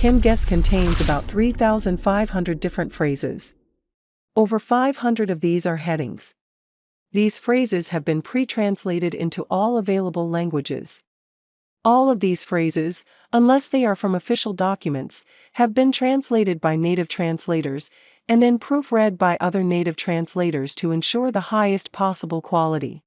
ChemGes contains about 3,500 different phrases. Over 500 of these are headings. These phrases have been pre-translated into all available languages. All of these phrases, unless they are from official documents, have been translated by native translators and then proofread by other native translators to ensure the highest possible quality.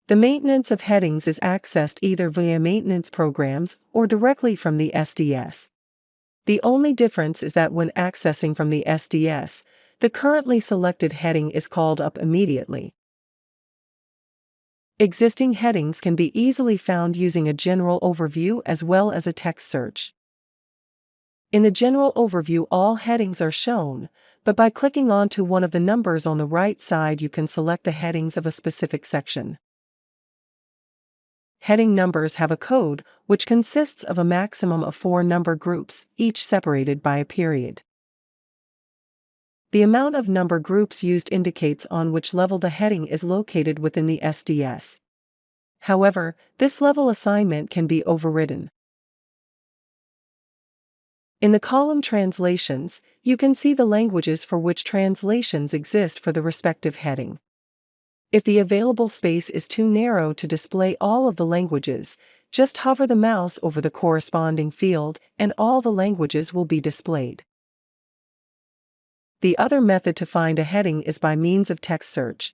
The maintenance of headings is accessed either via maintenance programs or directly from the SDS. The only difference is that when accessing from the SDS, the currently selected heading is called up immediately. Existing headings can be easily found using a general overview as well as a text search. In the general overview, all headings are shown, but by clicking onto one of the numbers on the right side, you can select the headings of a specific section. Heading numbers have a code, which consists of a maximum of 4 number groups, each separated by a period. The amount of number groups used indicates on which level the heading is located within the SDS. However, this level assignment can be overridden. In the column Translations, you can see the languages for which translations exist for the respective heading. If the available space is too narrow to display all of the languages, just hover the mouse over the corresponding field and all the languages will be displayed. The other method to find a heading is by means of text search.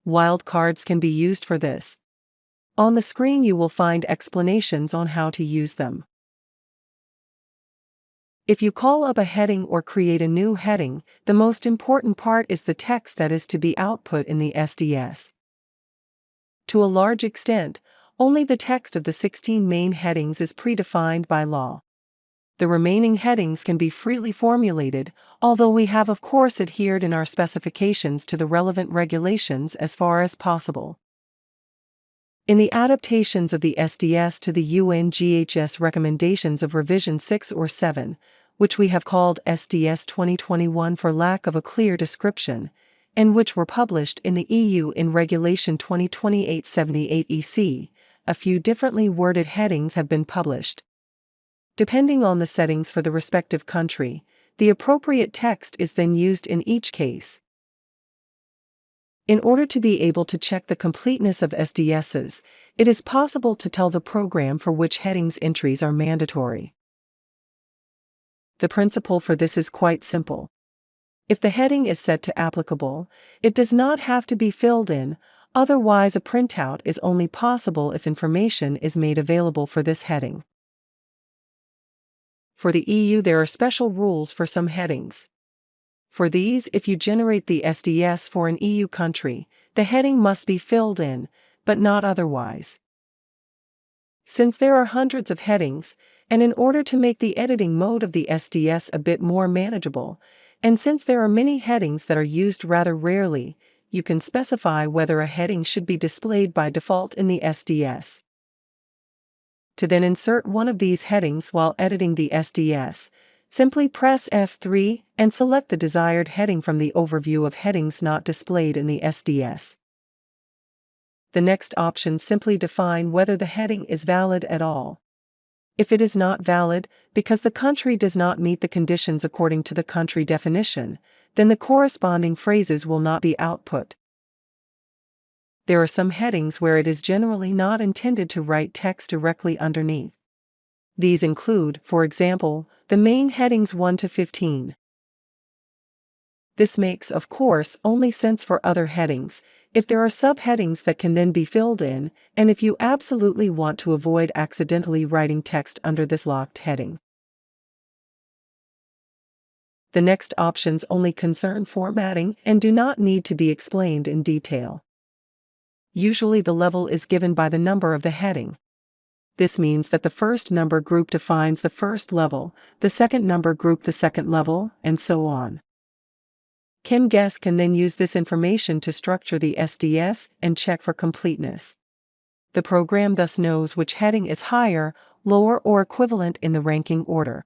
Wildcards can be used for this. On the screen you will find explanations on how to use them. If you call up a heading or create a new heading, the most important part is the text that is to be output in the SDS. To a large extent, only the text of the 16 main headings is predefined by law. The remaining headings can be freely formulated, although we have of course adhered in our specifications to the relevant regulations as far as possible. In the adaptations of the SDS to the UNGHS recommendations of revision 6 or 7, which we have called SDS 2021 for lack of a clear description, and which were published in the EU in Regulation 2028/78 EC, a few differently worded headings have been published. Depending on the settings for the respective country, the appropriate text is then used in each case. In order to be able to check the completeness of SDSs, it is possible to tell the program for which headings entries are mandatory. The principle for this is quite simple. If the heading is set to applicable, it does not have to be filled in, otherwise a printout is only possible if information is made available for this heading. For the EU there are special rules for some headings. For these, if you generate the SDS for an EU country, the heading must be filled in, but not otherwise. Since there are hundreds of headings, and in order to make the editing mode of the SDS a bit more manageable, and since there are many headings that are used rather rarely, you can specify whether a heading should be displayed by default in the SDS. To then insert one of these headings while editing the SDS, simply press F3 and select the desired heading from the overview of headings not displayed in the SDS. The next options simply define whether the heading is valid at all. If it is not valid, because the country does not meet the conditions according to the country definition, then the corresponding phrases will not be output. There are some headings where it is generally not intended to write text directly underneath. These include, for example, the main headings 1 to 15. This makes, of course, only sense for other headings, if there are subheadings that can then be filled in, and if you absolutely want to avoid accidentally writing text under this locked heading. The next options only concern formatting and do not need to be explained in detail. Usually the level is given by the number of the heading. This means that the first number group defines the first level, the second number group the second level, and so on. ChemGes can then use this information to structure the SDS and check for completeness. The program thus knows which heading is higher, lower, or equivalent in the ranking order.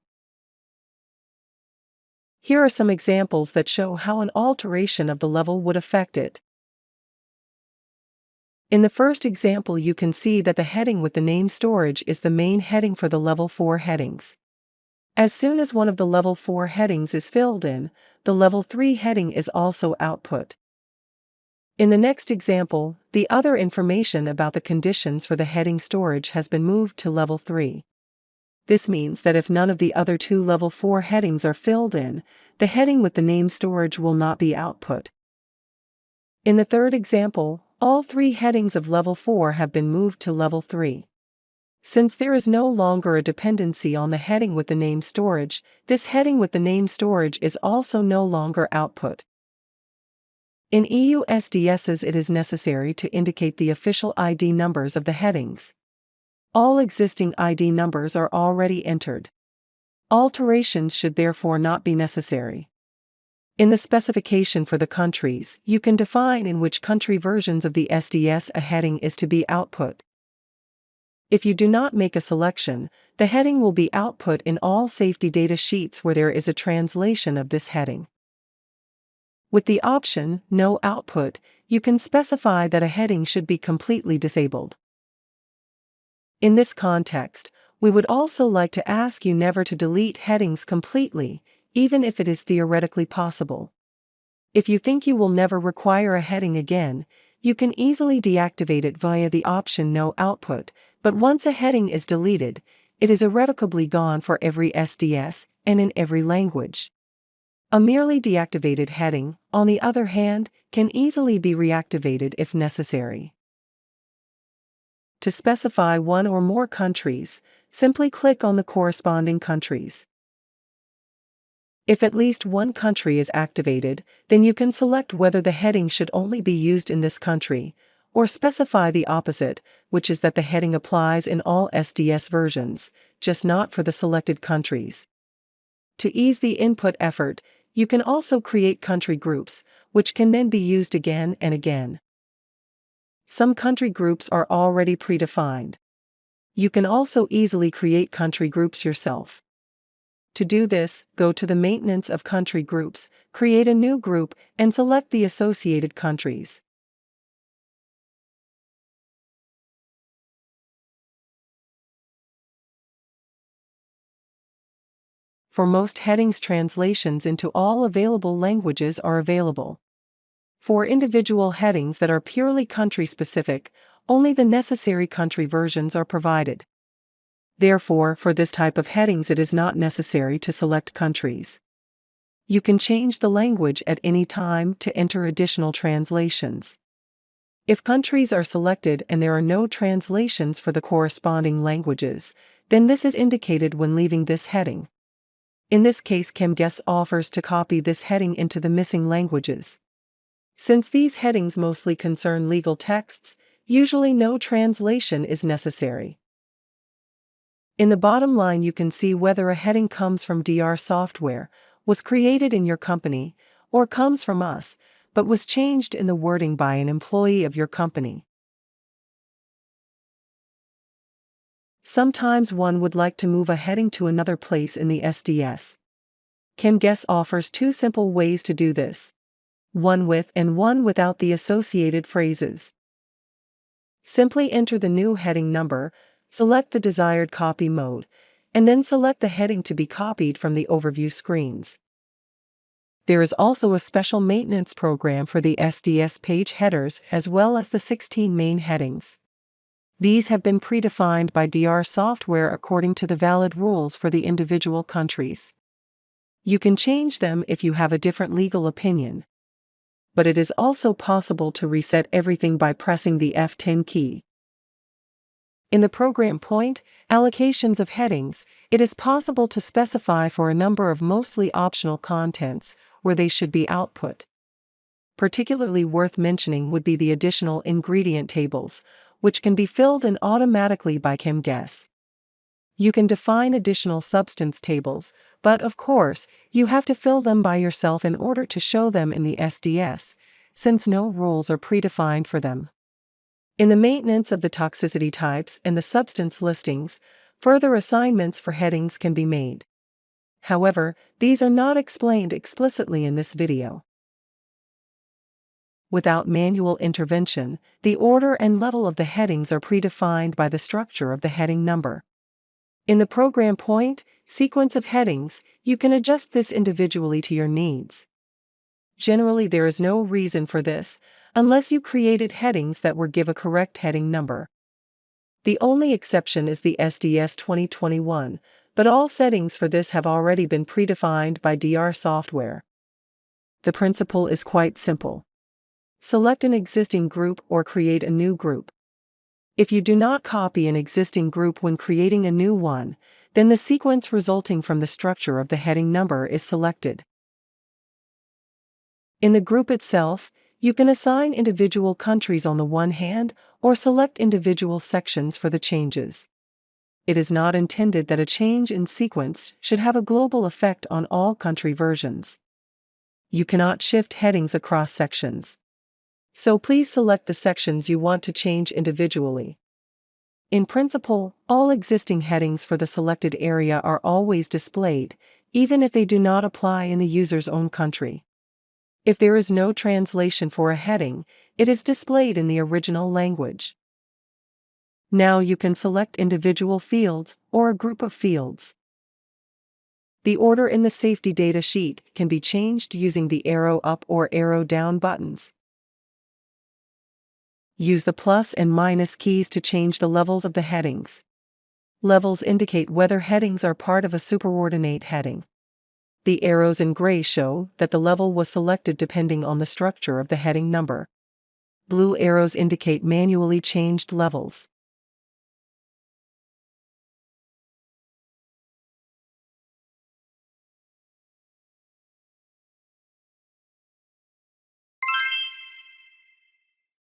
Here are some examples that show how an alteration of the level would affect it. In the first example, you can see that the heading with the name storage is the main heading for the Level 4 headings. As soon as one of the Level 4 headings is filled in, the Level 3 heading is also output. In the next example, the other information about the conditions for the heading storage has been moved to Level 3. This means that if none of the other two Level 4 headings are filled in, the heading with the name storage will not be output. In the third example, all three headings of Level 4 have been moved to Level 3. Since there is no longer a dependency on the heading with the name storage, this heading with the name storage is also no longer output. In EU SDSs, it is necessary to indicate the official ID numbers of the headings. All existing ID numbers are already entered. Alterations should therefore not be necessary. In the specification for the countries, you can define in which country versions of the SDS a heading is to be output. If you do not make a selection, the heading will be output in all safety data sheets where there is a translation of this heading. With the option No Output, you can specify that a heading should be completely disabled. In this context, we would also like to ask you never to delete headings completely, even if it is theoretically possible. If you think you will never require a heading again, you can easily deactivate it via the option No Output, but once a heading is deleted, it is irrevocably gone for every SDS and in every language. A merely deactivated heading, on the other hand, can easily be reactivated if necessary. To specify one or more countries, simply click on the corresponding countries. If at least one country is activated, then you can select whether the heading should only be used in this country, or specify the opposite, which is that the heading applies in all SDS versions, just not for the selected countries. To ease the input effort, you can also create country groups, which can then be used again and again. Some country groups are already predefined. You can also easily create country groups yourself. To do this, go to the Maintenance of Country Groups, create a new group, and select the associated countries. For most headings, translations into all available languages are available. For individual headings that are purely country-specific, only the necessary country versions are provided. Therefore, for this type of headings, it is not necessary to select countries. You can change the language at any time to enter additional translations. If countries are selected and there are no translations for the corresponding languages, then this is indicated when leaving this heading. In this case, ChemGes offers to copy this heading into the missing languages. Since these headings mostly concern legal texts, usually no translation is necessary. In the bottom line, you can see whether a heading comes from DR software, was created in your company, or comes from us, but was changed in the wording by an employee of your company. Sometimes one would like to move a heading to another place in the SDS. ChemGes offers two simple ways to do this: one with and one without the associated phrases. Simply enter the new heading number, select the desired copy mode, and then select the heading to be copied from the overview screens. There is also a special maintenance program for the SDS page headers as well as the 16 main headings. These have been predefined by DR software according to the valid rules for the individual countries. You can change them if you have a different legal opinion. But it is also possible to reset everything by pressing the F10 key. In the program point, allocations of headings, it is possible to specify for a number of mostly optional contents where they should be output. Particularly worth mentioning would be the additional ingredient tables, which can be filled in automatically by ChemGes. You can define additional substance tables, but of course, you have to fill them by yourself in order to show them in the SDS, since no rules are predefined for them. In the maintenance of the toxicity types and the substance listings, further assignments for headings can be made. However, these are not explained explicitly in this video. Without manual intervention, the order and level of the headings are predefined by the structure of the heading number. In the program point sequence of headings, you can adjust this individually to your needs. Generally, there is no reason for this, unless you created headings that were given a correct heading number. The only exception is the SDS 2021, but all settings for this have already been predefined by DR software. The principle is quite simple. Select an existing group or create a new group. If you do not copy an existing group when creating a new one, then the sequence resulting from the structure of the heading number is selected. In the group itself, you can assign individual countries on the one hand, or select individual sections for the changes. It is not intended that a change in sequence should have a global effect on all country versions. You cannot shift headings across sections. So please select the sections you want to change individually. In principle, all existing headings for the selected area are always displayed, even if they do not apply in the user's own country. If there is no translation for a heading, it is displayed in the original language. Now you can select individual fields or a group of fields. The order in the safety data sheet can be changed using the arrow up or arrow down buttons. Use the plus and minus keys to change the levels of the headings. Levels indicate whether headings are part of a superordinate heading. The arrows in gray show that the level was selected depending on the structure of the heading number. Blue arrows indicate manually changed levels.